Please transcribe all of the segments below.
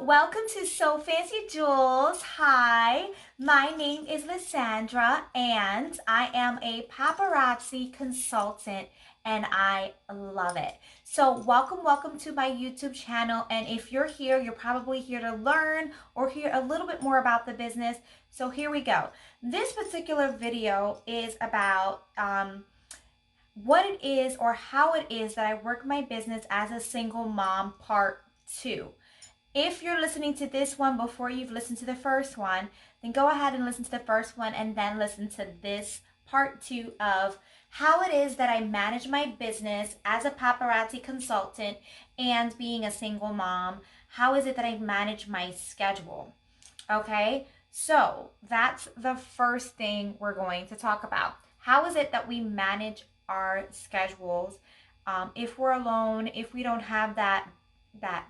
welcome to So Fancy Jewels. Hi, my name is Lysandra and I am a paparazzi consultant and I love it. So welcome to my YouTube channel. And if you're here, you're probably here to learn or hear a little bit more about the business. So here we go. This particular video is about what it is or how it is that I work my business as a single mom, part 2. If you're listening to this one before you've listened to the first one, then go ahead and listen to the first one and then listen to this part 2 of how it is that I manage my business as a paparazzi consultant and being a single mom. How is it that I manage my schedule? Okay, so that's the first thing we're going to talk about. How is it that we manage our schedules if we're alone, if we don't have that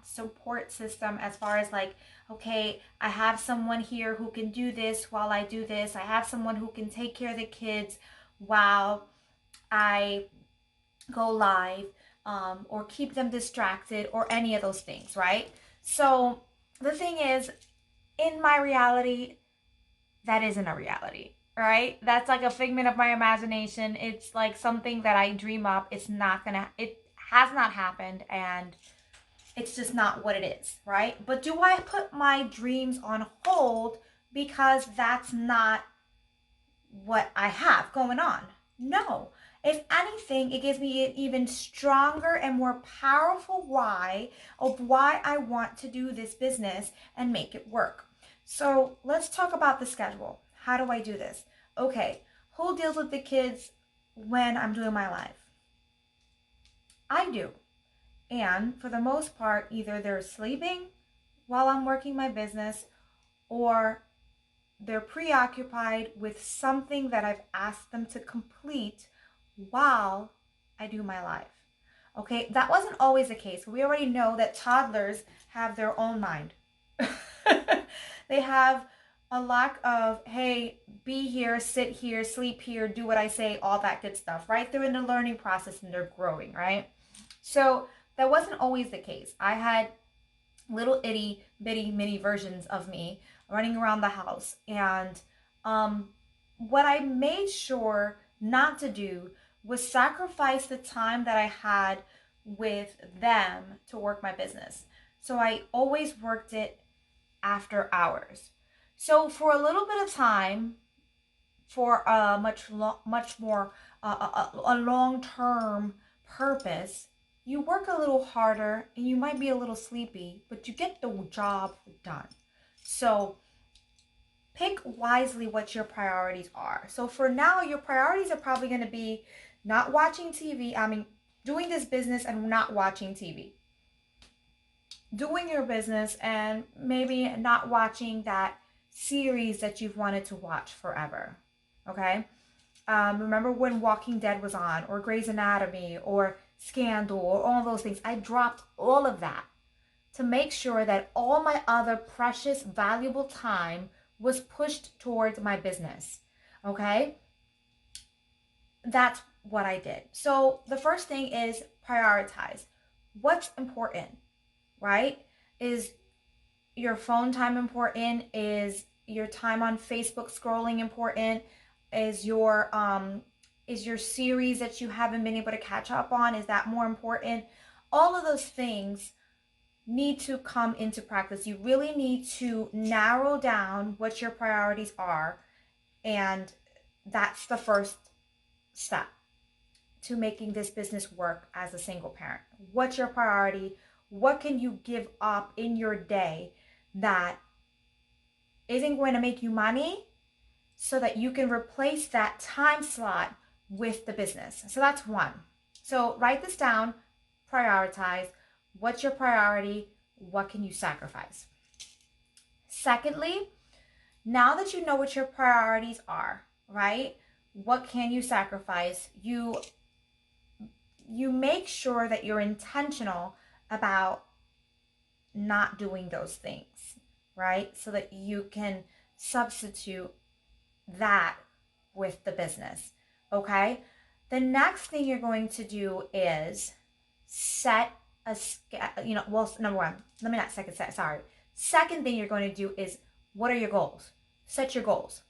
support system, as far as like, okay, I have someone here who can do this while I do this. I have someone who can take care of the kids while I go live, or keep them distracted, or any of those things, right? So the thing is, in my reality, that isn't a reality, right? That's like a figment of my imagination. It's like something that I dream up. It has not happened, and it's just not what it is, right? But do I put my dreams on hold because that's not what I have going on? No. If anything, it gives me an even stronger and more powerful why of why I want to do this business and make it work. So let's talk about the schedule. How do I do this? Okay, who deals with the kids when I'm doing my live? I do. And for the most part, either they're sleeping while I'm working my business, or they're preoccupied with something that I've asked them to complete while I do my live. Okay, that wasn't always the case. We already know that toddlers have their own mind. They have a lack of, hey, be here, sit here, sleep here, do what I say, all that good stuff, right? They're in the learning process and they're growing, right? So that wasn't always the case. I had little itty bitty mini versions of me running around the house. And what I made sure not to do was sacrifice the time that I had with them to work my business. So I always worked it after hours. So for a little bit of time, for a much more a long-term purpose, you work a little harder and you might be a little sleepy, but you get the job done. So pick wisely what your priorities are. So for now, your priorities are probably going to be not watching TV. Doing this business and not watching TV. Doing your business and maybe not watching that series that you've wanted to watch forever. Okay? Remember when Walking Dead was on, or Grey's Anatomy, or Scandal, or all those things? I dropped all of that to make sure that all my other precious, valuable time was pushed towards my business. Okay? That's what I did. So the first thing is prioritize. What's important, right? Is your phone time important? Is your time on Facebook scrolling important? Is your series that you haven't been able to catch up on, is that more important? All of those things need to come into practice. You really need to narrow down what your priorities are, and that's the first step to making this business work as a single parent. What's your priority? What can you give up in your day that isn't going to make you money, so that you can replace that time slot with the business? So that's one. So write this down, prioritize. What's your priority? What can you sacrifice? Secondly, now that you know what your priorities are, right? What can you sacrifice? You make sure that you're intentional about not doing those things, right? So that you can substitute that with the business. Okay? The next thing you're going to do is set a number one, let me not second set, sorry. Second thing you're going to do is, what are your goals? Set your goals.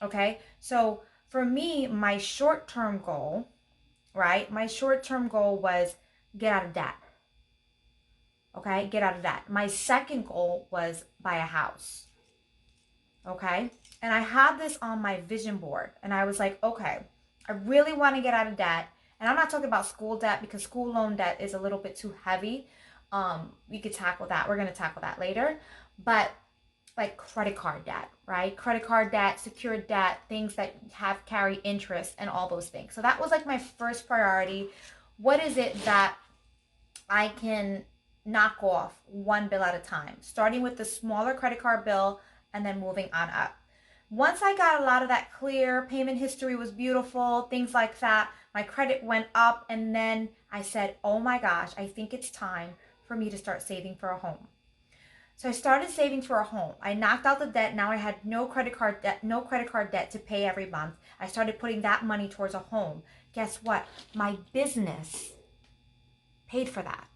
Okay? So for me, my short-term goal, right? My short-term goal was get out of debt. Okay? Get out of debt. My second goal was buy a house. Okay? And I had this on my vision board, and I was like, okay, I really want to get out of debt. And I'm not talking about school debt, because school loan debt is a little bit too heavy. We could tackle that. We're going to tackle that later. But like credit card debt, right? Credit card debt, secured debt, things that have carry interest and all those things. So that was like my first priority. What is it that I can knock off one bill at a time, starting with the smaller credit card bill and then moving on up. Once I got a lot of that clear, payment history was beautiful, things like that, my credit went up, and then I said, oh my gosh, I think it's time for me to start saving for a home. So I started saving for a home. I knocked out the debt. Now I had no credit card debt to pay every month. I started putting that money towards a home. Guess what? My business paid for that.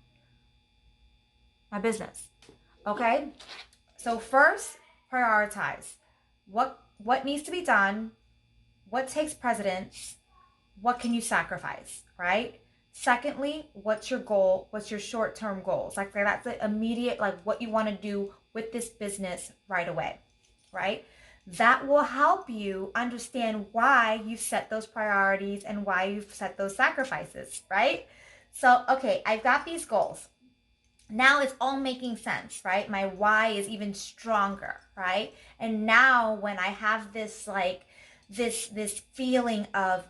My business. Okay? So first, prioritize. What needs to be done? What takes precedence? What can you sacrifice, right? Secondly, what's your goal? What's your short-term goals? Like that's the immediate, like what you want to do with this business right away, right? That will help you understand why you've set those priorities and why you've set those sacrifices, right? So, okay, I've got these goals. Now it's all making sense, right? My why is even stronger, right? And now when I have this like this feeling of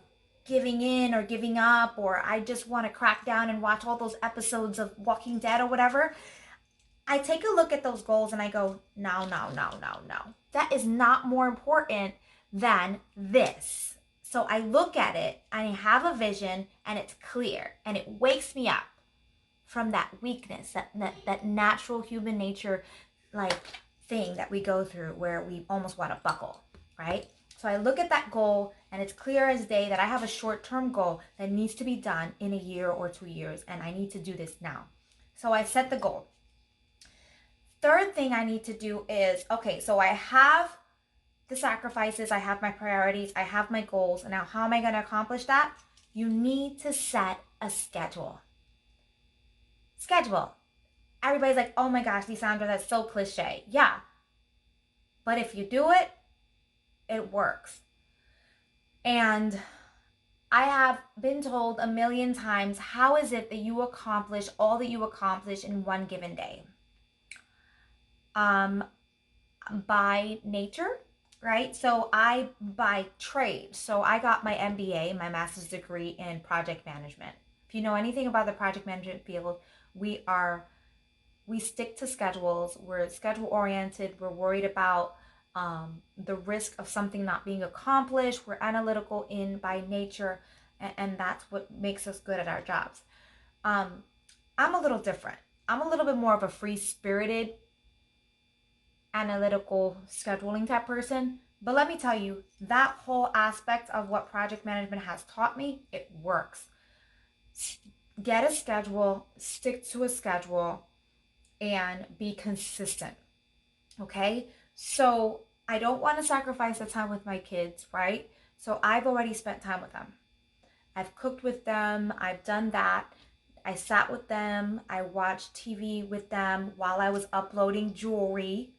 giving in or giving up, or I just want to crack down and watch all those episodes of Walking Dead or whatever, I take a look at those goals and I go, no, no, no, no, no. That is not more important than this. So I look at it and I have a vision and it's clear and it wakes me up from that weakness, that natural human nature like thing that we go through where we almost want to buckle, right? So I look at that goal and it's clear as day that I have a short-term goal that needs to be done in a year or 2 years, and I need to do this now. So I set the goal. Third thing I need to do is, okay, so I have the sacrifices, I have my priorities, I have my goals, and now how am I going to accomplish that? You need to set a schedule. Schedule. Everybody's like, oh my gosh, Lisandra, that's so cliche. Yeah. But if you do it, it works. And I have been told a million times, how is it that you accomplish all that you accomplish in one given day? By nature, right? So by trade. So I got my MBA, my master's degree in project management. If you know anything about the project management field, we stick to schedules. We're schedule oriented. We're worried about the risk of something not being accomplished. We're analytical by nature, and that's what makes us good at our jobs. I'm a little different. I'm a little bit more of a free-spirited, analytical, scheduling type person. But let me tell you, that whole aspect of what project management has taught me, it works. Get a schedule, stick to a schedule, and be consistent. Okay? So I don't want to sacrifice the time with my kids, right? So I've already spent time with them. I've cooked with them. I've done that. I sat with them. I watched TV with them while I was uploading jewelry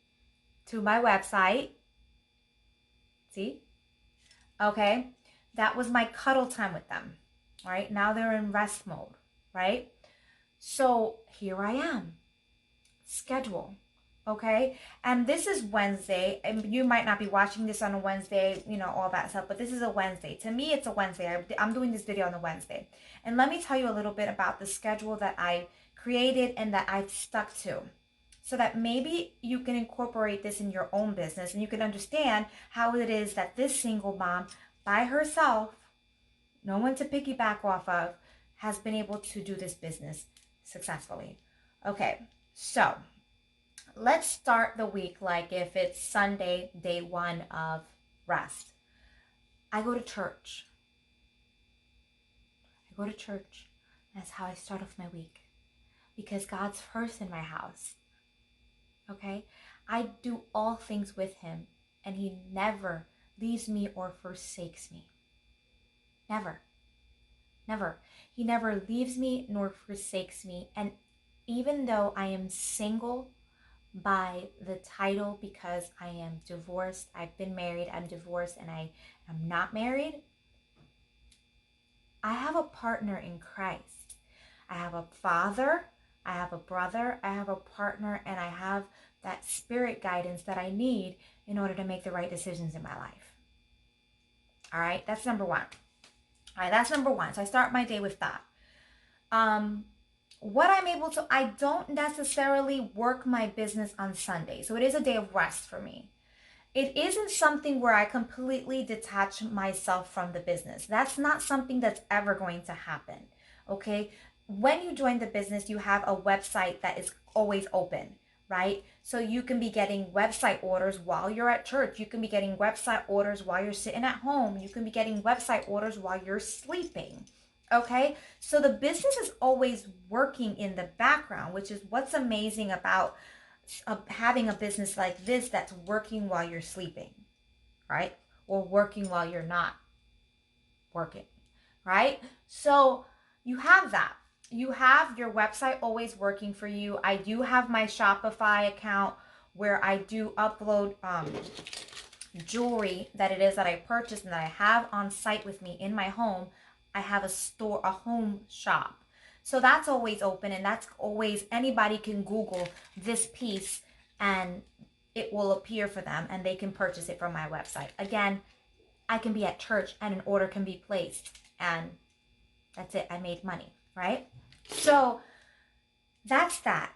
to my website. See? Okay? That was my cuddle time with them. Right? Now they're in rest mode. Right? So here I am. Schedule. Okay? And this is Wednesday, and you might not be watching this on a Wednesday, all that stuff, but this is a Wednesday. To me, it's a Wednesday. I'm doing this video on a Wednesday. And let me tell you a little bit about the schedule that I created and that I've stuck to, so that maybe you can incorporate this in your own business and you can understand how it is that this single mom by herself, no one to piggyback off of, has been able to do this business successfully. Okay, so let's start the week like if it's Sunday, day one of rest. I go to church. That's how I start off my week, because God's first in my house. Okay? I do all things with him, and he never leaves me or forsakes me. Never. Never. He never leaves me nor forsakes me. And even though I am single by the title because I am divorced, I've been married, I'm divorced, and I am not married, I have a partner in Christ. I have a father, I have a brother, I have a partner, and I have that spirit guidance that I need in order to make the right decisions in my life. All right, that's number one. All right, that's number one. So I start my day with that. What I'm able to, I don't necessarily work my business on Sunday. So it is a day of rest for me. It isn't something where I completely detach myself from the business. That's not something that's ever going to happen. Okay. When you join the business, you have a website that is always open, right? So you can be getting website orders while you're at church. You can be getting website orders while you're sitting at home. You can be getting website orders while you're sleeping. Okay. So the business is always working in the background, which is what's amazing about having a business like this that's working while you're sleeping, right? Or working while you're not working, right? So you have that. You have your website always working for you. I do have my Shopify account where I do upload jewelry that it is that I purchased and that I have on site with me in my home. I have a store, a home shop. So that's always open, and that's always, anybody can Google this piece and it will appear for them and they can purchase it from my website. Again, I can be at church and an order can be placed and that's it. I made money, right? So that's that.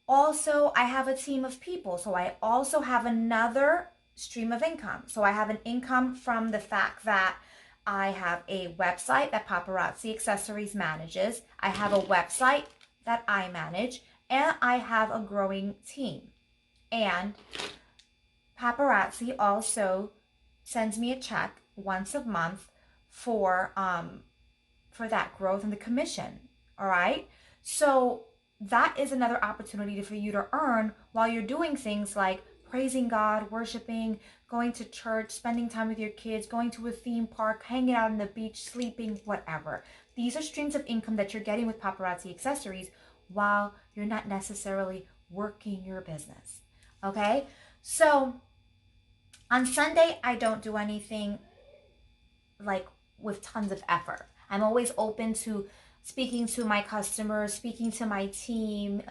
Also, I have a team of people. So I also have another stream of income. So I have an income from the fact that I have a website that Paparazzi Accessories manages. I have a website that I manage, and I have a growing team. And Paparazzi also sends me a check once a month for that growth and the commission. All right. So that is another opportunity for you to earn while you're doing things like praising God, worshiping, going to church, spending time with your kids, going to a theme park, hanging out on the beach, sleeping, whatever. These are streams of income that you're getting with Paparazzi Accessories while you're not necessarily working your business. Okay? So on Sunday, I don't do anything like with tons of effort. I'm always open to speaking to my customers, speaking to my team,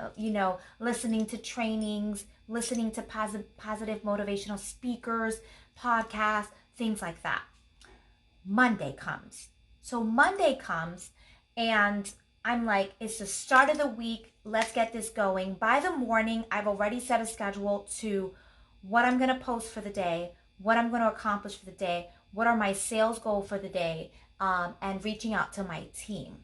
listening to trainings, listening to positive motivational speakers, podcasts, things like that. Monday comes. So Monday comes and I'm like, it's the start of the week. Let's get this going. By the morning, I've already set a schedule to what I'm going to post for the day, what I'm going to accomplish for the day, what are my sales goals for the day, and reaching out to my team,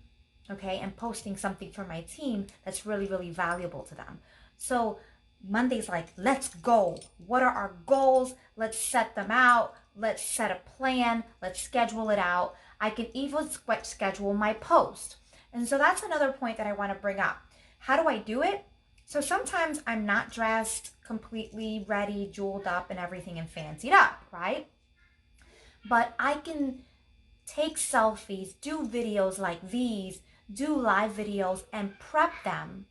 okay, and posting something for my team that's really, really valuable to them. So Monday's like, let's go. What are our goals? Let's set them out. Let's set a plan. Let's schedule it out. I can even schedule my post. And so that's another point that I want to bring up. How do I do it? So sometimes I'm not dressed completely ready, jeweled up and everything and fancied up, right? But I can take selfies, do videos like these, do live videos and prep them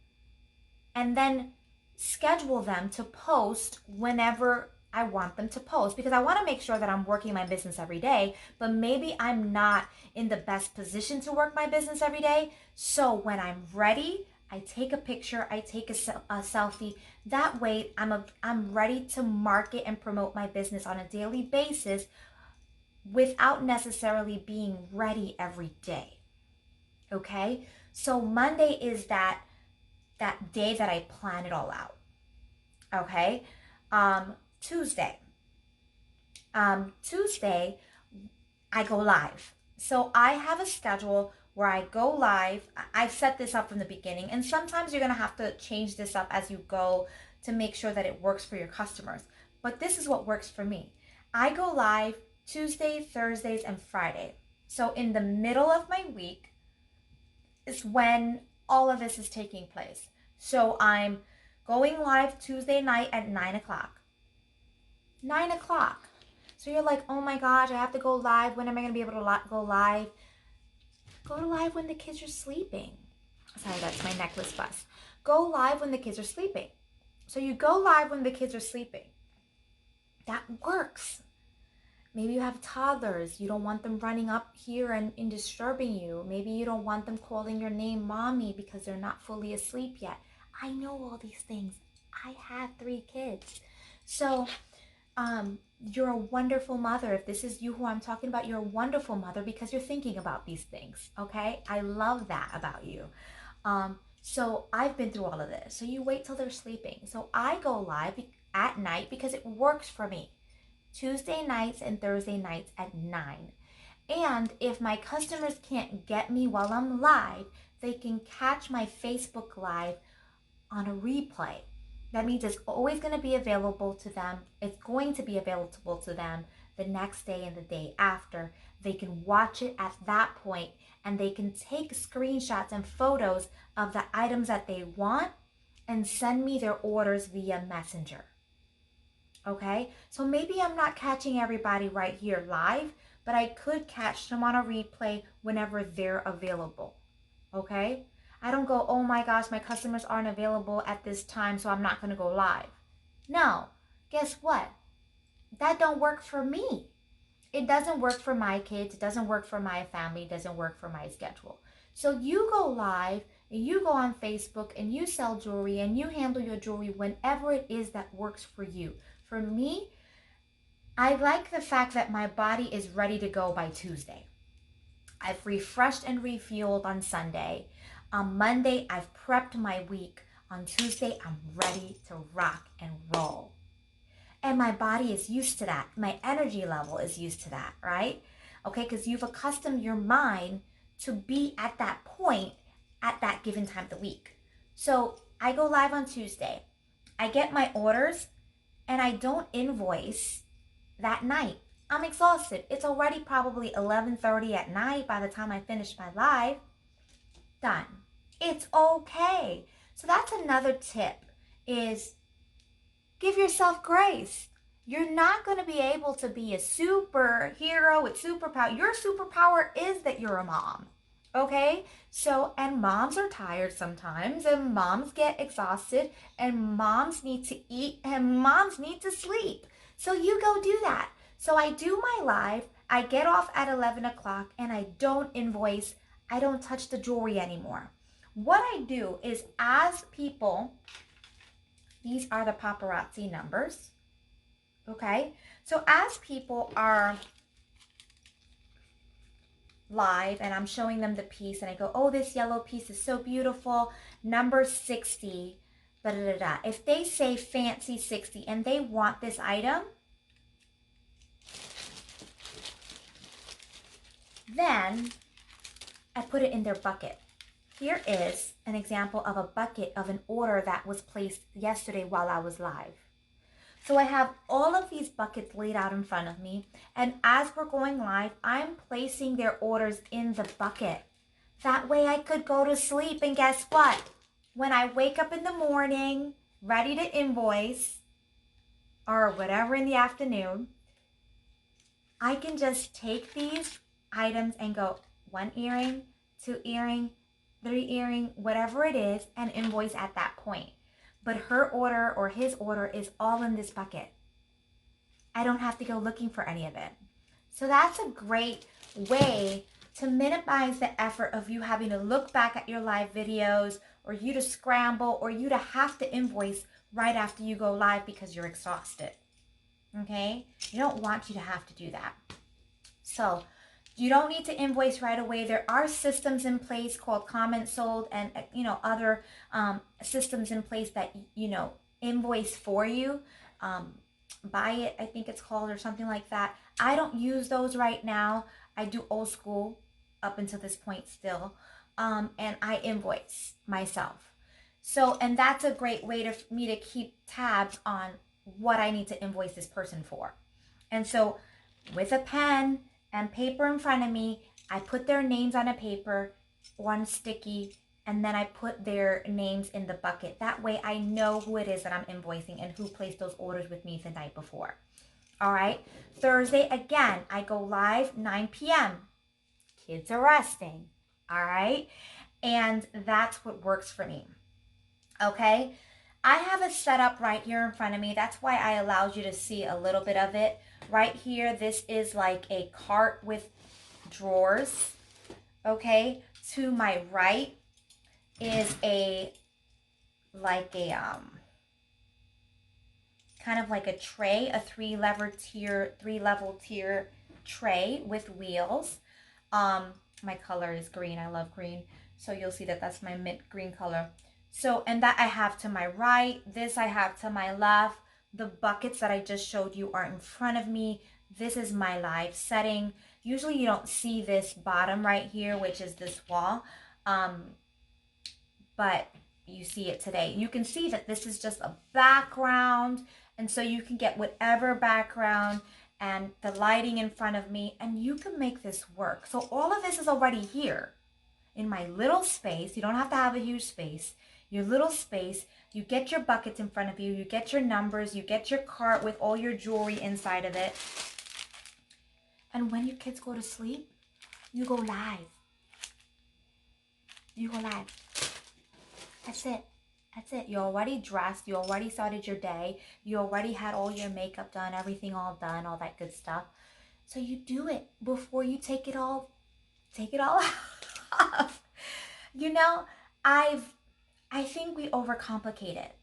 and then schedule them to post whenever I want them to post, because I want to make sure that I'm working my business every day, but maybe I'm not in the best position to work my business every day. So when I'm ready, I take a picture, I take a selfie. That way I'm ready to market and promote my business on a daily basis without necessarily being ready every day. Okay? So Monday is that day that I plan it all out. Okay? Tuesday, I go live. So I have a schedule where I go live. I set this up from the beginning, and sometimes you're going to have to change this up as you go to make sure that it works for your customers. But this is what works for me. I go live Tuesday, Thursdays, and Friday. So in the middle of my week is when all of this is taking place. So I'm Going live Tuesday night at 9 o'clock. 9 o'clock. So you're like, oh my gosh, I have to go live. When am I going to be able to go live? Go live when the kids are sleeping. Sorry, that's my necklace bust. Go live when the kids are sleeping. So you go live when the kids are sleeping. That works. Maybe you have toddlers. You don't want them running up here and disturbing you. Maybe you don't want them calling your name mommy because they're not fully asleep yet. I know all these things. I have 3 kids. So you're a wonderful mother. If this is you who I'm talking about, you're a wonderful mother because you're thinking about these things, okay? I love that about you. So I've been through all of this. So you wait till they're sleeping. So I go live at night because it works for me. Tuesday nights and Thursday nights at 9. And if my customers can't get me while I'm live, they can catch my Facebook Live on a replay. That means it's always going to be available to them. It's going to be available to them the next day and the day after. They can watch it at that point, and they can take screenshots and photos of the items that they want and send me their orders via Messenger. Okay, so maybe I'm not catching everybody right here live, but I could catch them on a replay whenever they're available. Okay, I don't go, oh my gosh, my customers aren't available at this time, so I'm not going to go live. No, guess what? That don't work for me. It doesn't work for my kids. It doesn't work for my family. It doesn't work for my schedule. So you go live and you go on Facebook and you sell jewelry and you handle your jewelry whenever it is that works for you. For me, I like the fact that my body is ready to go by Tuesday. I've refreshed and refueled on Sunday. On Monday, I've prepped my week. On Tuesday, I'm ready to rock and roll. And my body is used to that. My energy level is used to that, right? Okay, because you've accustomed your mind to be at that point at that given time of the week. So I go live on Tuesday. I get my orders and I don't invoice that night. I'm exhausted. It's already probably 11:30 at night by the time I finish my live. Done. It's okay. So that's another tip is give yourself grace. You're not going to be able to be a superhero with superpower. Your superpower is that you're a mom. Okay? So, and moms are tired sometimes, and moms get exhausted, and moms need to eat, and moms need to sleep. So you go do that. So I do my live, I get off at 11 o'clock, and I don't invoice, I don't touch the jewelry anymore. What I do is as people, these are the paparazzi numbers, okay? So as people are live and I'm showing them the piece and I go, oh, this yellow piece is so beautiful, number 60, da da da da. If they say fancy 60 and they want this item, then I put it in their bucket. Here is an example of a bucket of an order that was placed yesterday while I was live. So I have all of these buckets laid out in front of me, and as we're going live, I'm placing their orders in the bucket. That way I could go to sleep, and guess what? When I wake up in the morning, ready to invoice, or whatever in the afternoon, I can just take these items and go 1 earring, 2 earring, 3 earring, whatever it is, and invoice at that point. But her order or his order is all in this bucket. I don't have to go looking for any of it. So that's a great way to minimize the effort of you having to look back at your live videos, or you to scramble, or you to have to invoice right after you go live because you're exhausted. Okay? You don't want you to have to do that. So you don't need to invoice right away. There are systems in place called comment sold and other systems in place that invoice for you. Buy it, I think it's called, or something like that. I don't use those right now. I do old school up until this point still, and I invoice myself. So, and that's a great way for me to keep tabs on what I need to invoice this person for. And so with a pen and paper in front of me, I put their names on a paper, one sticky, and then I put their names in the bucket. That way I know who it is that I'm invoicing and who placed those orders with me the night before. All right. Thursday, again, I go live 9 p.m. Kids are resting. All right. And that's what works for me. Okay. I have it set up right here in front of me. That's why I allowed you to see a little bit of it. Right here, this is like a cart with drawers. Okay. To my right is like a kind of like a tray, a three level tier tray with wheels. My color is green. I love green. So you'll see that that's my mint green color. So, and that I have to my right, this I have to my left. The buckets that I just showed you are in front of me. This is my live setting. Usually you don't see this bottom right here, which is this wall. But you see it today. You can see that this is just a background, and so you can get whatever background and the lighting in front of me, and you can make this work. So all of this is already here in my little space. You don't have to have a huge space. Your little space, you get your buckets in front of you, you get your numbers, you get your cart with all your jewelry inside of it. And when your kids go to sleep, you go live. You go live. That's it. That's it. You're already dressed. You already started your day. You already had all your makeup done, everything all done, all that good stuff. So you do it before you take it all off. You know, I think we overcomplicate it.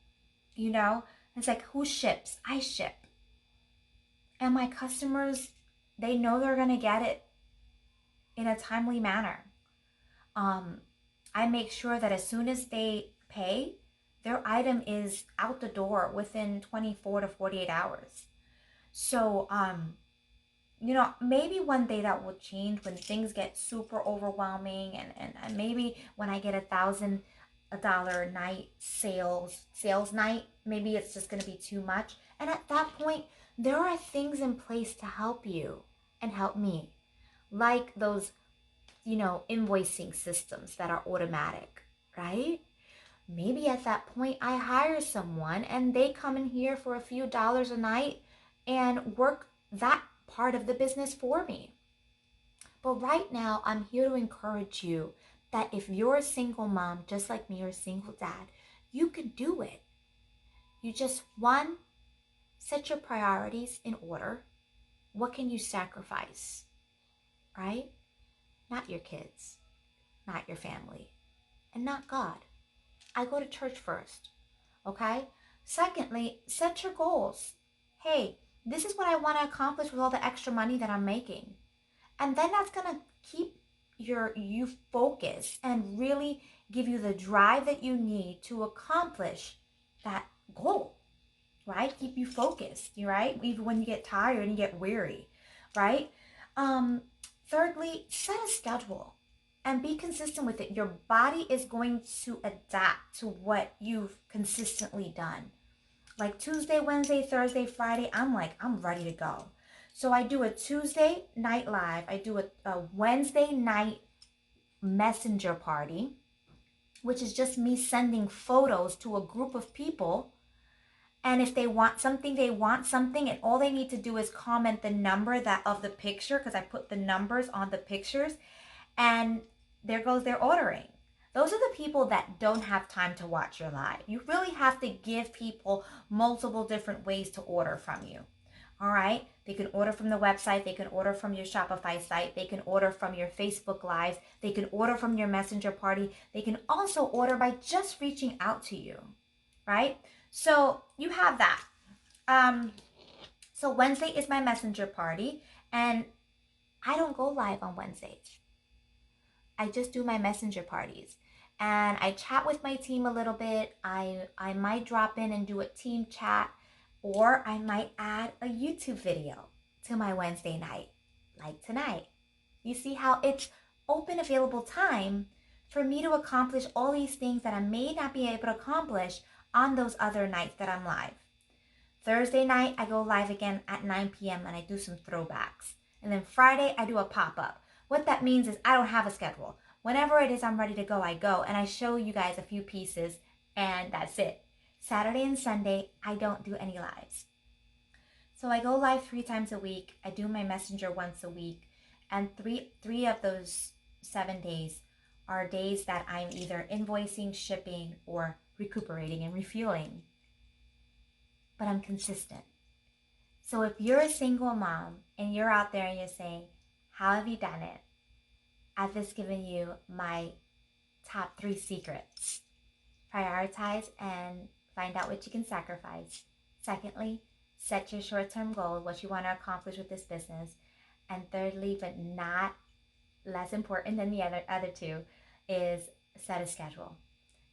You know, it's like, who ships? I ship. And my customers, they know they're going to get it in a timely manner. I make sure that as soon as they pay, their item is out the door within 24 to 48 hours. So, you know, maybe one day that will change when things get super overwhelming, and maybe when I get $1,000 night sales night, maybe it's just going to be too much. And at that point, there are things in place to help you and help me, like those, you know, invoicing systems that are automatic, right? Maybe at that point I hire someone and they come in here for a few dollars a night and work that part of the business for me. But right now, I'm here to encourage you that if you're a single mom, just like me, or a single dad, you can do it. You just, one, set your priorities in order. What can you sacrifice, right? Not your kids, not your family, and not God. I go to church first, okay? Secondly, set your goals. Hey, this is what I want to accomplish with all the extra money that I'm making. And then that's going to keep you focused and really give you the drive that you need to accomplish that goal, right? Keep you focused, right? Even when you get tired and you get weary, right? Thirdly, set a schedule and be consistent with it. Your body is going to adapt to what you've consistently done. Like Tuesday, Wednesday, Thursday, Friday, I'm ready to go. So I do a Tuesday night live. I do a Wednesday night messenger party, which is just me sending photos to a group of people. And if they want something, and all they need to do is comment the number that of the picture, because I put the numbers on the pictures, and there goes their ordering. Those are the people that don't have time to watch your live. You really have to give people multiple different ways to order from you. All right? They can order from the website. They can order from your Shopify site. They can order from your Facebook Lives. They can order from your messenger party. They can also order by just reaching out to you, right? So you have that. So Wednesday is my messenger party, and I don't go live on Wednesdays. I just do my messenger parties, and I chat with my team a little bit. I might drop in and do a team chat, or I might add a YouTube video to my Wednesday night, like tonight. You see how it's open, available time for me to accomplish all these things that I may not be able to accomplish on those other nights that I'm live. Thursday night, I go live again at 9 p.m. and I do some throwbacks. And then Friday, I do a pop-up. What that means is I don't have a schedule. Whenever it is I'm ready to go, I go and I show you guys a few pieces and that's it. Saturday and Sunday, I don't do any lives. So I go live 3 times a week. I do my messenger once a week. And three of those 7 days are days that I'm either invoicing, shipping, or recuperating and refueling. But I'm consistent. So if you're a single mom and you're out there and you're saying, how have you done it? I've just given you my top 3 secrets. Prioritize and find out what you can sacrifice. Secondly, set your short-term goal, what you want to accomplish with this business. And thirdly, but not less important than the other two, is set a schedule.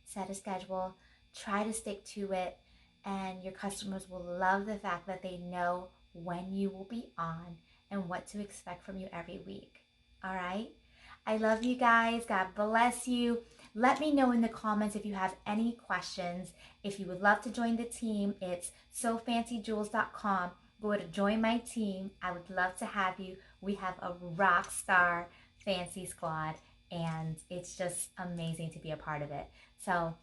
Set a schedule, try to stick to it, and your customers will love the fact that they know when you will be on and what to expect from you every week. All right? I love you guys. God bless you. Let me know in the comments if you have any questions. If you would love to join the team, it's sofancyjewels.com. Go to join my team. I would love to have you. We have a rock star fancy squad, and it's just amazing to be a part of it. So